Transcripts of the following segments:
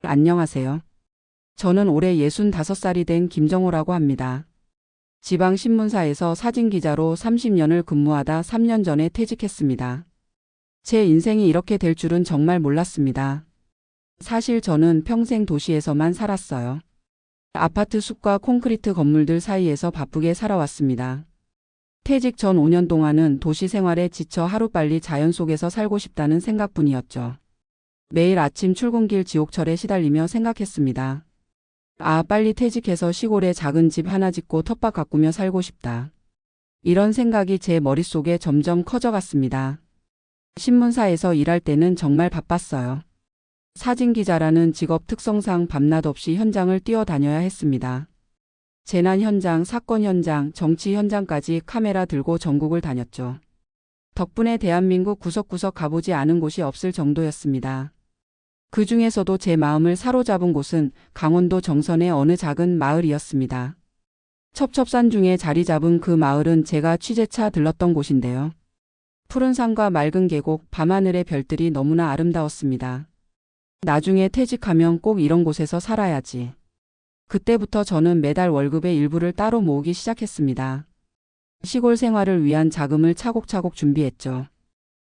안녕하세요. 저는 올해 65살이 된 김정호라고 합니다. 지방신문사에서 사진기자로 30년을 근무하다 3년 전에 퇴직했습니다. 제 인생이 이렇게 될 줄은 정말 몰랐습니다. 사실 저는 평생 도시에서만 살았어요. 아파트 숲과 콘크리트 건물들 사이에서 바쁘게 살아왔습니다. 퇴직 전 5년 동안은 도시 생활에 지쳐 하루빨리 자연 속에서 살고 싶다는 생각뿐이었죠. 매일 아침 출근길 지옥철에 시달리며 생각했습니다. 아, 빨리 퇴직해서 시골에 작은 집 하나 짓고 텃밭 가꾸며 살고 싶다. 이런 생각이 제 머릿속에 점점 커져갔습니다. 신문사에서 일할 때는 정말 바빴어요. 사진기자라는 직업 특성상 밤낮 없이 현장을 뛰어다녀야 했습니다. 재난 현장, 사건 현장, 정치 현장까지 카메라 들고 전국을 다녔죠. 덕분에 대한민국 구석구석 가보지 않은 곳이 없을 정도였습니다. 그 중에서도 제 마음을 사로잡은 곳은 강원도 정선의 어느 작은 마을이었습니다. 첩첩산 중에 자리 잡은 그 마을은 제가 취재차 들렀던 곳인데요. 푸른 산과 맑은 계곡, 밤하늘의 별들이 너무나 아름다웠습니다. 나중에 퇴직하면 꼭 이런 곳에서 살아야지. 그때부터 저는 매달 월급의 일부를 따로 모으기 시작했습니다. 시골 생활을 위한 자금을 차곡차곡 준비했죠.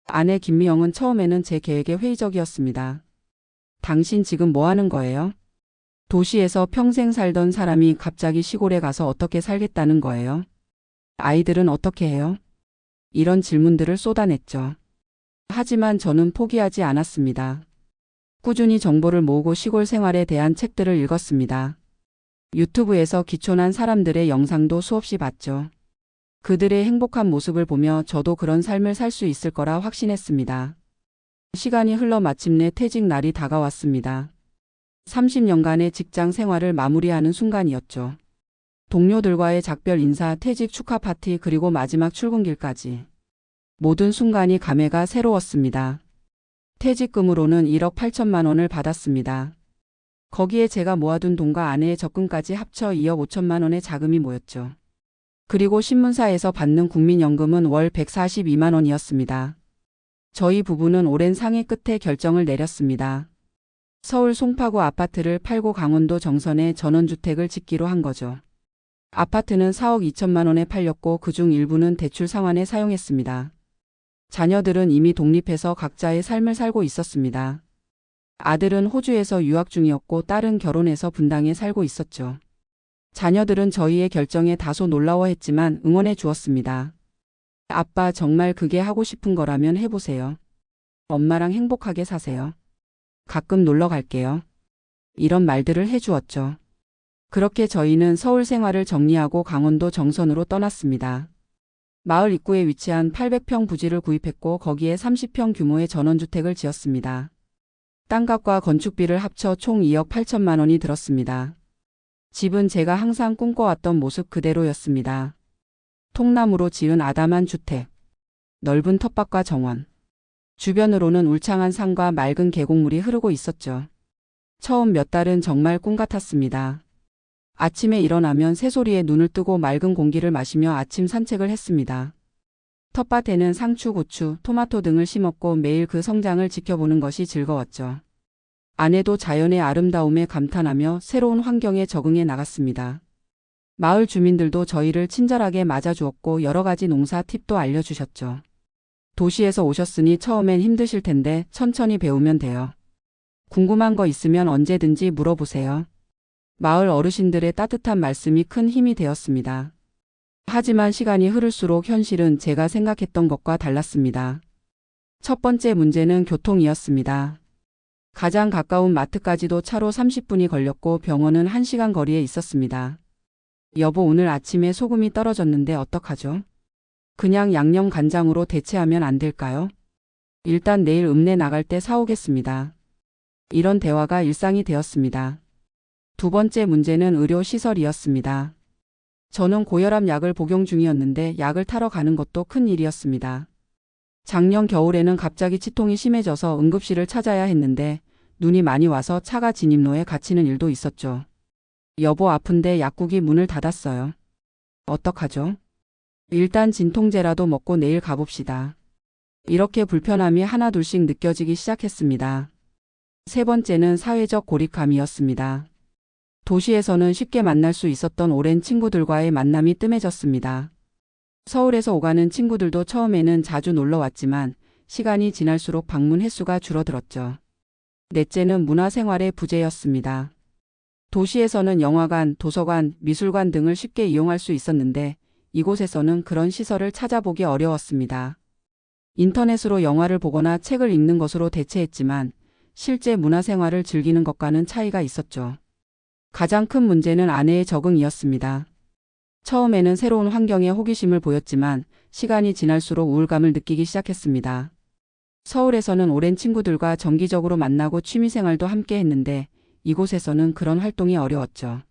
아내 김미영은 처음에는 제 계획에 회의적이었습니다. 당신 지금 뭐 하는 거예요? 도시에서 평생 살던 사람이 갑자기 시골에 가서 어떻게 살겠다는 거예요? 아이들은 어떻게 해요? 이런 질문들을 쏟아냈죠. 하지만 저는 포기하지 않았습니다. 꾸준히 정보를 모으고 시골 생활에 대한 책들을 읽었습니다. 유튜브에서 기촌한 사람들의 영상도 수없이 봤죠. 그들의 행복한 모습을 보며 저도 그런 삶을 살 수 있을 거라 확신했습니다. 시간이 흘러 마침내 퇴직 날이 다가왔습니다. 30년간의 직장 생활을 마무리하는 순간이었죠. 동료들과의 작별 인사, 퇴직 축하 파티, 그리고 마지막 출근길까지. 모든 순간이 감회가 새로웠습니다. 퇴직금으로는 1억 8천만 원을 받았습니다. 거기에 제가 모아둔 돈과 아내의 적금까지 합쳐 2억 5천만 원의 자금이 모였죠. 그리고 신문사에서 받는 국민연금은 월 142만 원이었습니다. 저희 부부는 오랜 상의 끝에 결정을 내렸습니다. 서울 송파구 아파트를 팔고 강원도 정선에 전원주택을 짓기로 한 거죠. 아파트는 4억 2천만 원에 팔렸고 그중 일부는 대출 상환에 사용했습니다. 자녀들은 이미 독립해서 각자의 삶을 살고 있었습니다. 아들은 호주에서 유학 중이었고 딸은 결혼해서 분당에 살고 있었죠. 자녀들은 저희의 결정에 다소 놀라워했지만 응원해 주었습니다. 아빠, 정말 그게 하고 싶은 거라면 해보세요. 엄마랑 행복하게 사세요. 가끔 놀러 갈게요. 이런 말들을 해주었죠. 그렇게 저희는 서울 생활을 정리하고 강원도 정선으로 떠났습니다. 마을 입구에 위치한 800평 부지를 구입했고 거기에 30평 규모의 전원주택을 지었습니다. 땅값과 건축비를 합쳐 총 2억 8천만 원이 들었습니다. 집은 제가 항상 꿈꿔왔던 모습 그대로였습니다. 통나무로 지은 아담한 주택, 넓은 텃밭과 정원, 주변으로는 울창한 산과 맑은 계곡물이 흐르고 있었죠. 처음 몇 달은 정말 꿈 같았습니다. 아침에 일어나면 새소리에 눈을 뜨고 맑은 공기를 마시며 아침 산책을 했습니다. 텃밭에는 상추, 고추, 토마토 등을 심었고 매일 그 성장을 지켜보는 것이 즐거웠죠. 아내도 자연의 아름다움에 감탄하며 새로운 환경에 적응해 나갔습니다. 마을 주민들도 저희를 친절하게 맞아주었고 여러 가지 농사 팁도 알려주셨죠. 도시에서 오셨으니 처음엔 힘드실 텐데 천천히 배우면 돼요. 궁금한 거 있으면 언제든지 물어보세요. 마을 어르신들의 따뜻한 말씀이 큰 힘이 되었습니다. 하지만 시간이 흐를수록 현실은 제가 생각했던 것과 달랐습니다. 첫 번째 문제는 교통이었습니다. 가장 가까운 마트까지도 차로 30분이 걸렸고 병원은 1시간 거리에 있었습니다. 여보, 오늘 아침에 소금이 떨어졌는데 어떡하죠? 그냥 양념 간장으로 대체하면 안 될까요? 일단 내일 읍내 나갈 때 사오겠습니다. 이런 대화가 일상이 되었습니다. 두 번째 문제는 의료시설이었습니다. 저는 고혈압 약을 복용 중이었는데 약을 타러 가는 것도 큰 일이었습니다. 작년 겨울에는 갑자기 치통이 심해져서 응급실을 찾아야 했는데 눈이 많이 와서 차가 진입로에 갇히는 일도 있었죠. 여보, 아픈데 약국이 문을 닫았어요. 어떡하죠? 일단 진통제라도 먹고 내일 가봅시다. 이렇게 불편함이 하나둘씩 느껴지기 시작했습니다. 세 번째는 사회적 고립감이었습니다. 도시에서는 쉽게 만날 수 있었던 오랜 친구들과의 만남이 뜸해졌습니다. 서울에서 오가는 친구들도 처음에는 자주 놀러 왔지만 시간이 지날수록 방문 횟수가 줄어들었죠. 넷째는 문화생활의 부재였습니다. 도시에서는 영화관, 도서관, 미술관 등을 쉽게 이용할 수 있었는데 이곳에서는 그런 시설을 찾아보기 어려웠습니다. 인터넷으로 영화를 보거나 책을 읽는 것으로 대체했지만 실제 문화생활을 즐기는 것과는 차이가 있었죠. 가장 큰 문제는 아내의 적응이었습니다. 처음에는 새로운 환경에 호기심을 보였지만 시간이 지날수록 우울감을 느끼기 시작했습니다. 서울에서는 오랜 친구들과 정기적으로 만나고 취미생활도 함께 했는데 이곳에서는 그런 활동이 어려웠죠.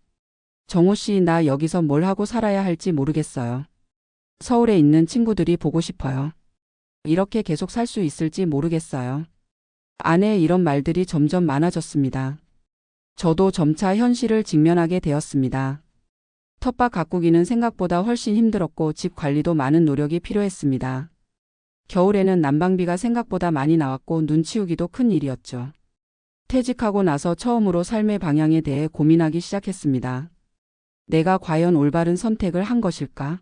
정호 씨, 나 여기서 뭘 하고 살아야 할지 모르겠어요. 서울에 있는 친구들이 보고 싶어요. 이렇게 계속 살 수 있을지 모르겠어요. 아내의 이런 말들이 점점 많아졌습니다. 저도 점차 현실을 직면하게 되었습니다. 텃밭 가꾸기는 생각보다 훨씬 힘들었고 집 관리도 많은 노력이 필요했습니다. 겨울에는 난방비가 생각보다 많이 나왔고 눈 치우기도 큰 일이었죠. 퇴직하고 나서 처음으로 삶의 방향에 대해 고민하기 시작했습니다. 내가 과연 올바른 선택을 한 것일까?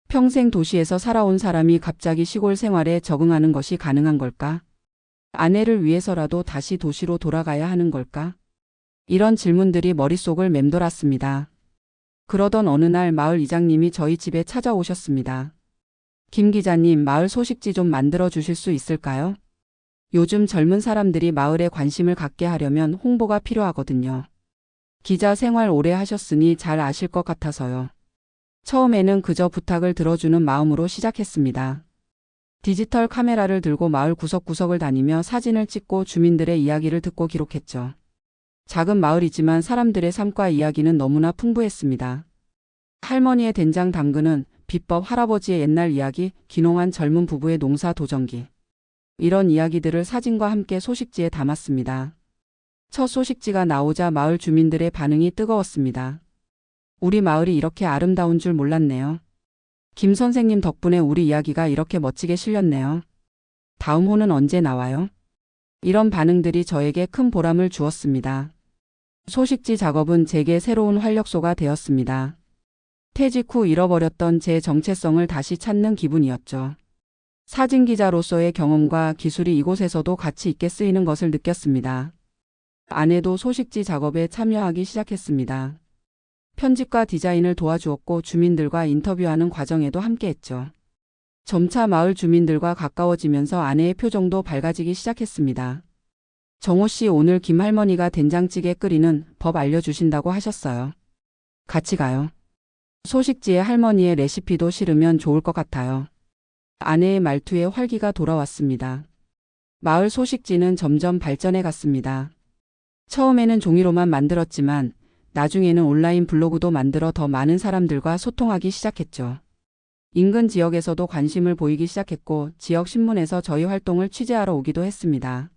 평생 도시에서 살아온 사람이 갑자기 시골 생활에 적응하는 것이 가능한 걸까? 아내를 위해서라도 다시 도시로 돌아가야 하는 걸까? 이런 질문들이 머릿속을 맴돌았습니다. 그러던 어느 날 마을 이장님이 저희 집에 찾아오셨습니다. 김 기자님, 마을 소식지 좀 만들어 주실 수 있을까요? 요즘 젊은 사람들이 마을에 관심을 갖게 하려면 홍보가 필요하거든요. 기자 생활 오래 하셨으니 잘 아실 것 같아서요. 처음에는 그저 부탁을 들어주는 마음으로 시작했습니다. 디지털 카메라를 들고 마을 구석구석을 다니며 사진을 찍고 주민들의 이야기를 듣고 기록했죠. 작은 마을이지만 사람들의 삶과 이야기는 너무나 풍부했습니다. 할머니의 된장 담그는 비법, 할아버지의 옛날 이야기, 귀농한 젊은 부부의 농사 도전기. 이런 이야기들을 사진과 함께 소식지에 담았습니다. 첫 소식지가 나오자 마을 주민들의 반응이 뜨거웠습니다. 우리 마을이 이렇게 아름다운 줄 몰랐네요. 김 선생님 덕분에 우리 이야기가 이렇게 멋지게 실렸네요. 다음 호는 언제 나와요? 이런 반응들이 저에게 큰 보람을 주었습니다. 소식지 작업은 제게 새로운 활력소가 되었습니다. 퇴직 후 잃어버렸던 제 정체성을 다시 찾는 기분이었죠. 사진기자로서의 경험과 기술이 이곳에서도 가치 있게 쓰이는 것을 느꼈습니다. 아내도 소식지 작업에 참여하기 시작했습니다. 편집과 디자인을 도와주었고 주민들과 인터뷰하는 과정에도 함께했죠. 점차 마을 주민들과 가까워지면서 아내의 표정도 밝아지기 시작했습니다. 정호 씨, 오늘 김 할머니가 된장찌개 끓이는 법 알려주신다고 하셨어요. 같이 가요. 소식지에 할머니의 레시피도 실으면 좋을 것 같아요. 아내의 말투에 활기가 돌아왔습니다. 마을 소식지는 점점 발전해 갔습니다. 처음에는 종이로만 만들었지만 나중에는 온라인 블로그도 만들어 더 많은 사람들과 소통하기 시작했죠. 인근 지역에서도 관심을 보이기 시작했고 지역 신문에서 저희 활동을 취재하러 오기도 했습니다.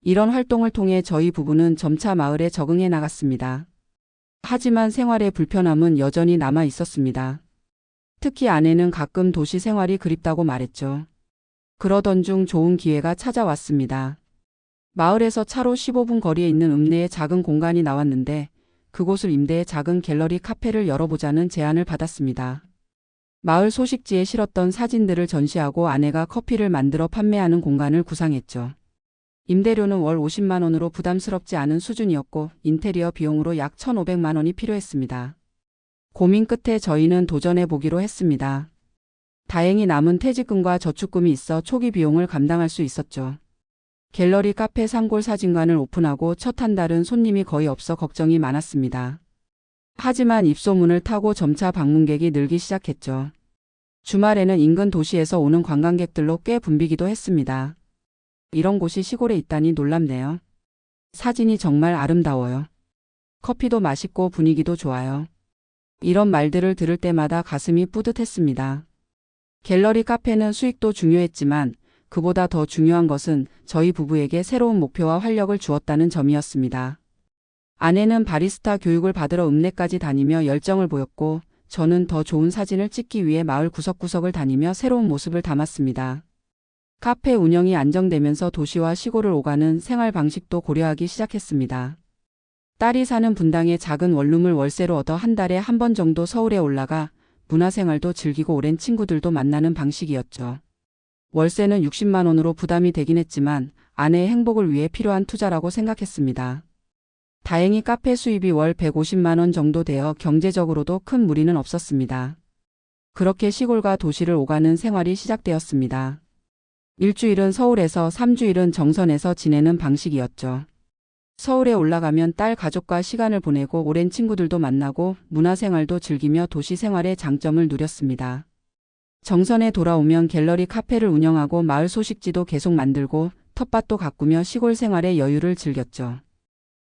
이런 활동을 통해 저희 부부는 점차 마을에 적응해 나갔습니다. 하지만 생활의 불편함은 여전히 남아 있었습니다. 특히 아내는 가끔 도시 생활이 그립다고 말했죠. 그러던 중 좋은 기회가 찾아왔습니다. 마을에서 차로 15분 거리에 있는 읍내에 작은 공간이 나왔는데 그곳을 임대해 작은 갤러리 카페를 열어보자는 제안을 받았습니다. 마을 소식지에 실었던 사진들을 전시하고 아내가 커피를 만들어 판매하는 공간을 구상했죠. 임대료는 월 50만 원으로 부담스럽지 않은 수준이었고 인테리어 비용으로 약 1,500만 원이 필요했습니다. 고민 끝에 저희는 도전해 보기로 했습니다. 다행히 남은 퇴직금과 저축금이 있어 초기 비용을 감당할 수 있었죠. 갤러리 카페 상골 사진관을 오픈하고 첫 한 달은 손님이 거의 없어 걱정이 많았습니다. 하지만 입소문을 타고 점차 방문객이 늘기 시작했죠. 주말에는 인근 도시에서 오는 관광객들로 꽤 붐비기도 했습니다. 이런 곳이 시골에 있다니 놀랍네요. 사진이 정말 아름다워요. 커피도 맛있고 분위기도 좋아요. 이런 말들을 들을 때마다 가슴이 뿌듯했습니다. 갤러리 카페는 수익도 중요했지만 그보다 더 중요한 것은 저희 부부에게 새로운 목표와 활력을 주었다는 점이었습니다. 아내는 바리스타 교육을 받으러 읍내까지 다니며 열정을 보였고 저는 더 좋은 사진을 찍기 위해 마을 구석구석을 다니며 새로운 모습을 담았습니다. 카페 운영이 안정되면서 도시와 시골을 오가는 생활 방식도 고려하기 시작했습니다. 딸이 사는 분당에 작은 원룸을 월세로 얻어 한 달에 한 번 정도 서울에 올라가 문화생활도 즐기고 오랜 친구들도 만나는 방식이었죠. 월세는 60만 원으로 부담이 되긴 했지만 아내의 행복을 위해 필요한 투자라고 생각했습니다. 다행히 카페 수입이 월 150만 원 정도 되어 경제적으로도 큰 무리는 없었습니다. 그렇게 시골과 도시를 오가는 생활이 시작되었습니다. 일주일은 서울에서 3주일은 정선에서 지내는 방식이었죠. 서울에 올라가면 딸 가족과 시간을 보내고 오랜 친구들도 만나고 문화생활도 즐기며 도시 생활의 장점을 누렸습니다. 정선에 돌아오면 갤러리 카페를 운영하고 마을 소식지도 계속 만들고 텃밭도 가꾸며 시골 생활의 여유를 즐겼죠.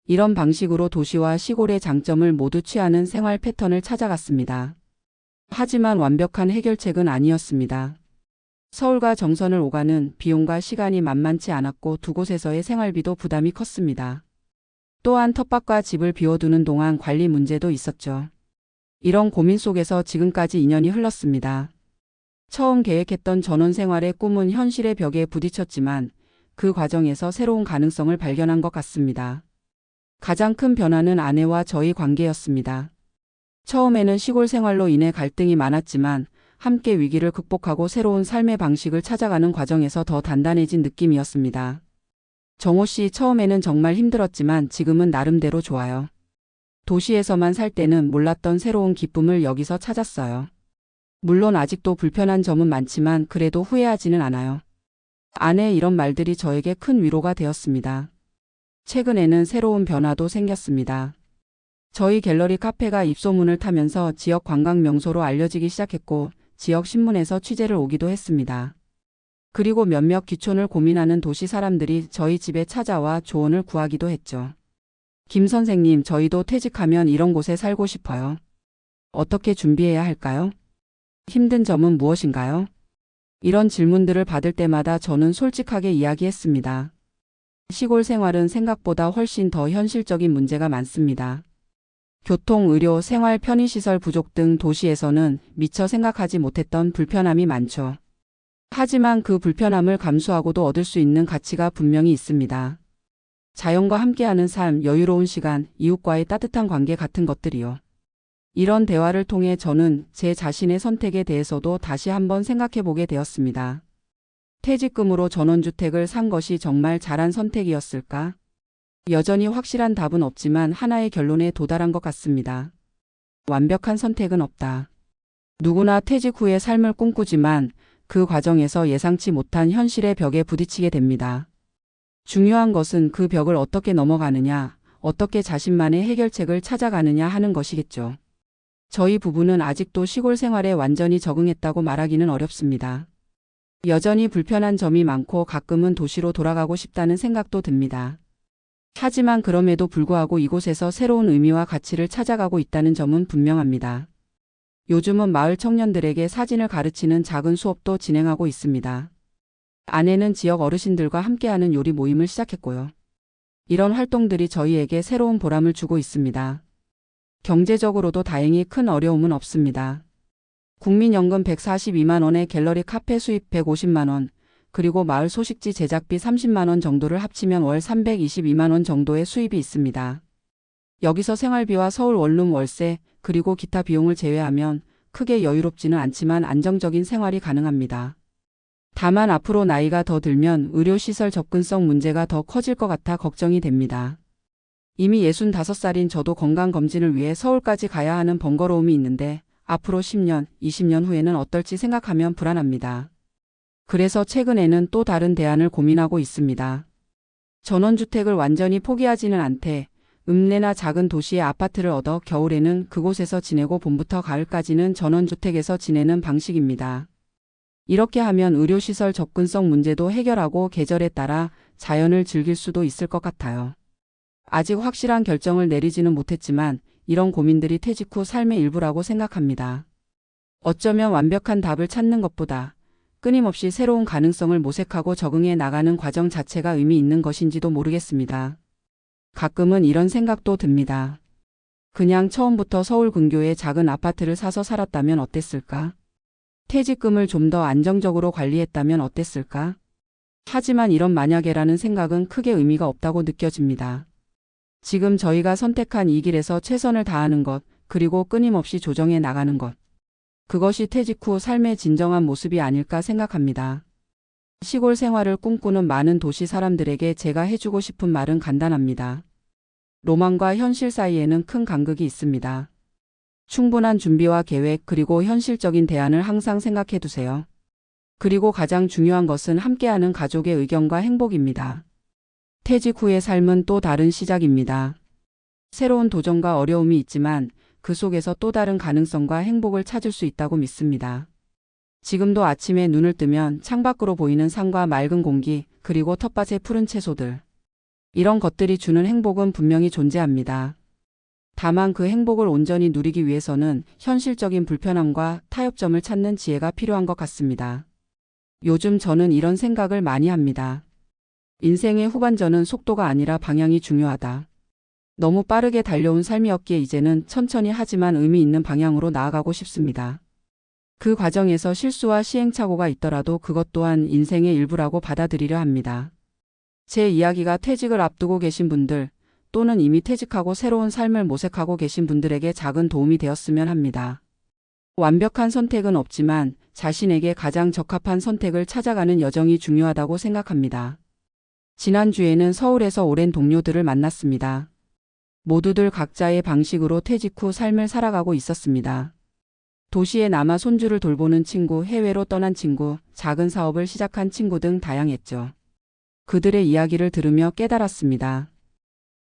이런 방식으로 도시와 시골의 장점을 모두 취하는 생활 패턴을 찾아갔습니다. 하지만 완벽한 해결책은 아니었습니다. 서울과 정선을 오가는 비용과 시간이 만만치 않았고 두 곳에서의 생활비도 부담이 컸습니다. 또한 텃밭과 집을 비워두는 동안 관리 문제도 있었죠. 이런 고민 속에서 지금까지 2년이 흘렀습니다. 처음 계획했던 전원 생활의 꿈은 현실의 벽에 부딪혔지만 그 과정에서 새로운 가능성을 발견한 것 같습니다. 가장 큰 변화는 아내와 저희 관계였습니다. 처음에는 시골 생활로 인해 갈등이 많았지만 함께 위기를 극복하고 새로운 삶의 방식을 찾아가는 과정에서 더 단단해진 느낌이었습니다. 정호 씨, 처음에는 정말 힘들었지만 지금은 나름대로 좋아요. 도시에서만 살 때는 몰랐던 새로운 기쁨을 여기서 찾았어요. 물론 아직도 불편한 점은 많지만 그래도 후회하지는 않아요. 아내의 이런 말들이 저에게 큰 위로가 되었습니다. 최근에는 새로운 변화도 생겼습니다. 저희 갤러리 카페가 입소문을 타면서 지역 관광 명소로 알려지기 시작했고 지역 신문에서 취재를 오기도 했습니다. 그리고 몇몇 귀촌을 고민하는 도시 사람들이 저희 집에 찾아와 조언을 구하기도 했죠. 김 선생님, 저희도 퇴직하면 이런 곳에 살고 싶어요. 어떻게 준비해야 할까요? 힘든 점은 무엇인가요? 이런 질문들을 받을 때마다 저는 솔직하게 이야기했습니다. 시골 생활은 생각보다 훨씬 더 현실적인 문제가 많습니다. 교통, 의료, 생활 편의시설 부족 등 도시에서는 미처 생각하지 못했던 불편함이 많죠. 하지만 그 불편함을 감수하고도 얻을 수 있는 가치가 분명히 있습니다. 자연과 함께하는 삶, 여유로운 시간, 이웃과의 따뜻한 관계 같은 것들이요. 이런 대화를 통해 저는 제 자신의 선택에 대해서도 다시 한번 생각해 보게 되었습니다. 퇴직금으로 전원주택을 산 것이 정말 잘한 선택이었을까? 여전히 확실한 답은 없지만 하나의 결론에 도달한 것 같습니다. 완벽한 선택은 없다. 누구나 퇴직 후의 삶을 꿈꾸지만 그 과정에서 예상치 못한 현실의 벽에 부딪히게 됩니다. 중요한 것은 그 벽을 어떻게 넘어가느냐, 어떻게 자신만의 해결책을 찾아가느냐 하는 것이겠죠. 저희 부부는 아직도 시골 생활에 완전히 적응했다고 말하기는 어렵습니다. 여전히 불편한 점이 많고 가끔은 도시로 돌아가고 싶다는 생각도 듭니다. 하지만 그럼에도 불구하고 이곳에서 새로운 의미와 가치를 찾아가고 있다는 점은 분명합니다. 요즘은 마을 청년들에게 사진을 가르치는 작은 수업도 진행하고 있습니다. 아내는 지역 어르신들과 함께하는 요리 모임을 시작했고요. 이런 활동들이 저희에게 새로운 보람을 주고 있습니다. 경제적으로도 다행히 큰 어려움은 없습니다. 국민연금 142만 원에 갤러리 카페 수입 150만 원, 그리고 마을 소식지 제작비 30만 원 정도를 합치면 월 322만 원 정도의 수입이 있습니다. 여기서 생활비와 서울 원룸 월세, 그리고 기타 비용을 제외하면 크게 여유롭지는 않지만 안정적인 생활이 가능합니다. 다만 앞으로 나이가 더 들면 의료시설 접근성 문제가 더 커질 것 같아 걱정이 됩니다. 이미 65살인 저도 건강검진을 위해 서울까지 가야 하는 번거로움이 있는데 앞으로 10년, 20년 후에는 어떨지 생각하면 불안합니다. 그래서 최근에는 또 다른 대안을 고민하고 있습니다. 전원주택을 완전히 포기하지는 않되 읍내나 작은 도시의 아파트를 얻어 겨울에는 그곳에서 지내고 봄부터 가을까지는 전원주택에서 지내는 방식입니다. 이렇게 하면 의료시설 접근성 문제도 해결하고 계절에 따라 자연을 즐길 수도 있을 것 같아요. 아직 확실한 결정을 내리지는 못했지만 이런 고민들이 퇴직 후 삶의 일부라고 생각합니다. 어쩌면 완벽한 답을 찾는 것보다 끊임없이 새로운 가능성을 모색하고 적응해 나가는 과정 자체가 의미 있는 것인지도 모르겠습니다. 가끔은 이런 생각도 듭니다. 그냥 처음부터 서울 근교에 작은 아파트를 사서 살았다면 어땠을까? 퇴직금을 좀 더 안정적으로 관리했다면 어땠을까? 하지만 이런 만약에라는 생각은 크게 의미가 없다고 느껴집니다. 지금 저희가 선택한 이 길에서 최선을 다하는 것, 그리고 끊임없이 조정해 나가는 것. 그것이 퇴직 후 삶의 진정한 모습이 아닐까 생각합니다. 시골 생활을 꿈꾸는 많은 도시 사람들에게 제가 해주고 싶은 말은 간단합니다. 로망과 현실 사이에는 큰 간극이 있습니다. 충분한 준비와 계획 그리고 현실적인 대안을 항상 생각해 두세요. 그리고 가장 중요한 것은 함께하는 가족의 의견과 행복입니다. 퇴직 후의 삶은 또 다른 시작입니다. 새로운 도전과 어려움이 있지만 그 속에서 또 다른 가능성과 행복을 찾을 수 있다고 믿습니다. 지금도 아침에 눈을 뜨면 창밖으로 보이는 산과 맑은 공기, 그리고 텃밭의 푸른 채소들. 이런 것들이 주는 행복은 분명히 존재합니다. 다만 그 행복을 온전히 누리기 위해서는 현실적인 불편함과 타협점을 찾는 지혜가 필요한 것 같습니다. 요즘 저는 이런 생각을 많이 합니다. 인생의 후반전은 속도가 아니라 방향이 중요하다. 너무 빠르게 달려온 삶이었기에 이제는 천천히 하지만 의미 있는 방향으로 나아가고 싶습니다. 그 과정에서 실수와 시행착오가 있더라도 그것 또한 인생의 일부라고 받아들이려 합니다. 제 이야기가 퇴직을 앞두고 계신 분들 또는 이미 퇴직하고 새로운 삶을 모색하고 계신 분들에게 작은 도움이 되었으면 합니다. 완벽한 선택은 없지만 자신에게 가장 적합한 선택을 찾아가는 여정이 중요하다고 생각합니다. 지난주에는 서울에서 오랜 동료들을 만났습니다. 모두들 각자의 방식으로 퇴직 후 삶을 살아가고 있었습니다. 도시에 남아 손주를 돌보는 친구, 해외로 떠난 친구, 작은 사업을 시작한 친구 등 다양했죠. 그들의 이야기를 들으며 깨달았습니다.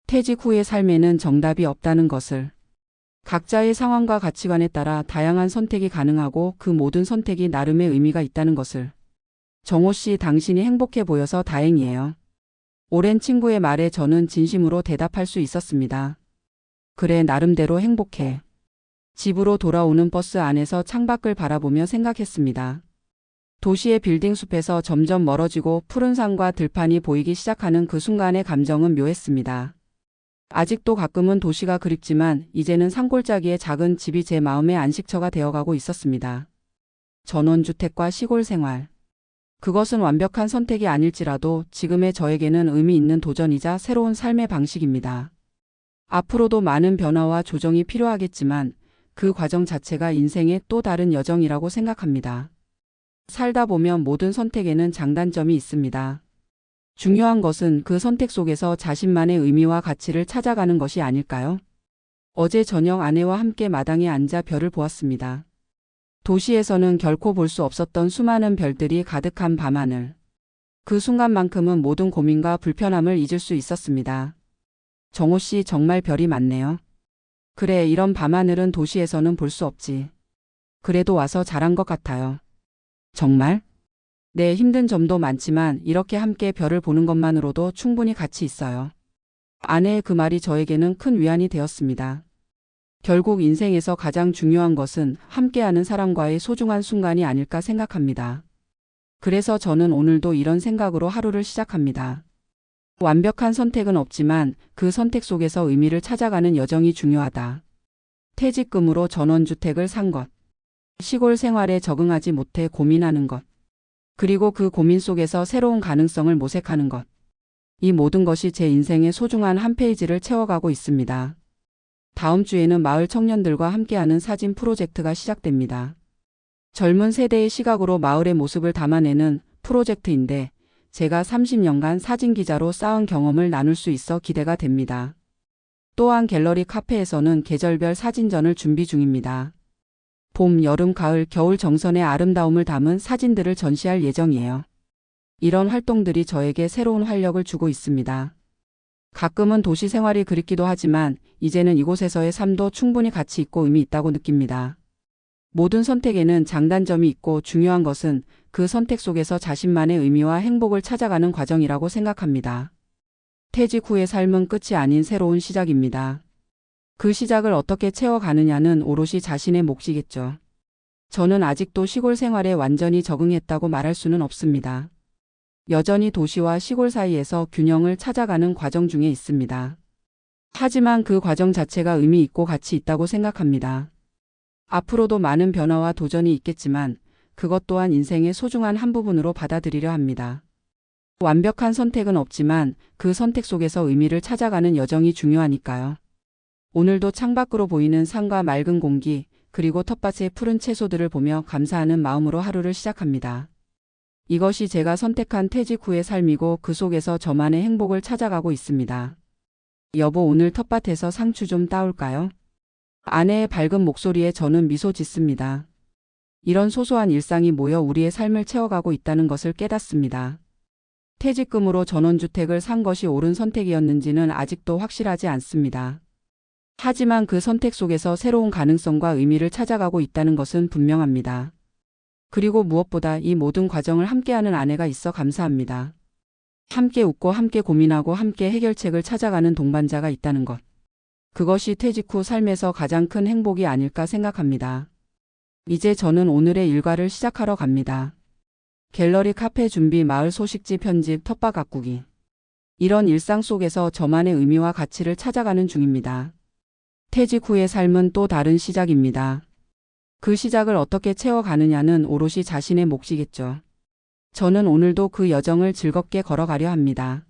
퇴직 후의 삶에는 정답이 없다는 것을. 각자의 상황과 가치관에 따라 다양한 선택이 가능하고 그 모든 선택이 나름의 의미가 있다는 것을. 정호 씨, 당신이 행복해 보여서 다행이에요. 오랜 친구의 말에 저는 진심으로 대답할 수 있었습니다. 그래, 나름대로 행복해. 집으로 돌아오는 버스 안에서 창밖을 바라보며 생각했습니다. 도시의 빌딩 숲에서 점점 멀어지고 푸른 산과 들판이 보이기 시작하는 그 순간의 감정은 묘했습니다. 아직도 가끔은 도시가 그립지만 이제는 산골짜기의 작은 집이 제 마음의 안식처가 되어가고 있었습니다. 전원주택과 시골 생활. 그것은 완벽한 선택이 아닐지라도 지금의 저에게는 의미 있는 도전이자 새로운 삶의 방식입니다. 앞으로도 많은 변화와 조정이 필요하겠지만 그 과정 자체가 인생의 또 다른 여정이라고 생각합니다. 살다 보면 모든 선택에는 장단점이 있습니다. 중요한 것은 그 선택 속에서 자신만의 의미와 가치를 찾아가는 것이 아닐까요? 어제 저녁 아내와 함께 마당에 앉아 별을 보았습니다. 도시에서는 결코 볼 수 없었던 수많은 별들이 가득한 밤하늘. 그 순간만큼은 모든 고민과 불편함을 잊을 수 있었습니다. 정호 씨, 정말 별이 많네요. 그래, 이런 밤하늘은 도시에서는 볼 수 없지. 그래도 와서 잘한 것 같아요. 정말? 네, 힘든 점도 많지만 이렇게 함께 별을 보는 것만으로도 충분히 가치 있어요. 아내의 그 말이 저에게는 큰 위안이 되었습니다. 결국 인생에서 가장 중요한 것은 함께하는 사람과의 소중한 순간이 아닐까 생각합니다. 그래서 저는 오늘도 이런 생각으로 하루를 시작합니다. 완벽한 선택은 없지만 그 선택 속에서 의미를 찾아가는 여정이 중요하다. 퇴직금으로 전원주택을 산 것. 시골 생활에 적응하지 못해 고민하는 것. 그리고 그 고민 속에서 새로운 가능성을 모색하는 것. 이 모든 것이 제 인생의 소중한 한 페이지를 채워가고 있습니다. 다음 주에는 마을 청년들과 함께하는 사진 프로젝트가 시작됩니다. 젊은 세대의 시각으로 마을의 모습을 담아내는 프로젝트인데 제가 30년간 사진 기자로 쌓은 경험을 나눌 수 있어 기대가 됩니다. 또한 갤러리 카페에서는 계절별 사진전을 준비 중입니다. 봄, 여름, 가을, 겨울 정선의 아름다움을 담은 사진들을 전시할 예정이에요. 이런 활동들이 저에게 새로운 활력을 주고 있습니다. 가끔은 도시 생활이 그립기도 하지만 이제는 이곳에서의 삶도 충분히 가치 있고 의미 있다고 느낍니다. 모든 선택에는 장단점이 있고 중요한 것은 그 선택 속에서 자신만의 의미와 행복을 찾아가는 과정이라고 생각합니다. 퇴직 후의 삶은 끝이 아닌 새로운 시작입니다. 그 시작을 어떻게 채워가느냐는 오롯이 자신의 몫이겠죠. 저는 아직도 시골 생활에 완전히 적응했다고 말할 수는 없습니다. 여전히 도시와 시골 사이에서 균형을 찾아가는 과정 중에 있습니다. 하지만 그 과정 자체가 의미 있고 가치 있다고 생각합니다. 앞으로도 많은 변화와 도전이 있겠지만 그것 또한 인생의 소중한 한 부분으로 받아들이려 합니다. 완벽한 선택은 없지만 그 선택 속에서 의미를 찾아가는 여정이 중요하니까요. 오늘도 창밖으로 보이는 산과 맑은 공기, 그리고 텃밭의 푸른 채소들을 보며 감사하는 마음으로 하루를 시작합니다. 이것이 제가 선택한 퇴직 후의 삶이고 그 속에서 저만의 행복을 찾아가고 있습니다. 여보, 오늘 텃밭에서 상추 좀 따올까요? 아내의 밝은 목소리에 저는 미소 짓습니다. 이런 소소한 일상이 모여 우리의 삶을 채워가고 있다는 것을 깨닫습니다. 퇴직금으로 전원주택을 산 것이 옳은 선택이었는지는 아직도 확실하지 않습니다. 하지만 그 선택 속에서 새로운 가능성과 의미를 찾아가고 있다는 것은 분명합니다. 그리고 무엇보다 이 모든 과정을 함께하는 아내가 있어 감사합니다. 함께 웃고 함께 고민하고 함께 해결책을 찾아가는 동반자가 있다는 것. 그것이 퇴직 후 삶에서 가장 큰 행복이 아닐까 생각합니다. 이제 저는 오늘의 일과를 시작하러 갑니다. 갤러리 카페 준비, 마을 소식지 편집, 텃밭 가꾸기. 이런 일상 속에서 저만의 의미와 가치를 찾아가는 중입니다. 퇴직 후의 삶은 또 다른 시작입니다. 그 시작을 어떻게 채워가느냐는 오롯이 자신의 몫이겠죠. 저는 오늘도 그 여정을 즐겁게 걸어가려 합니다.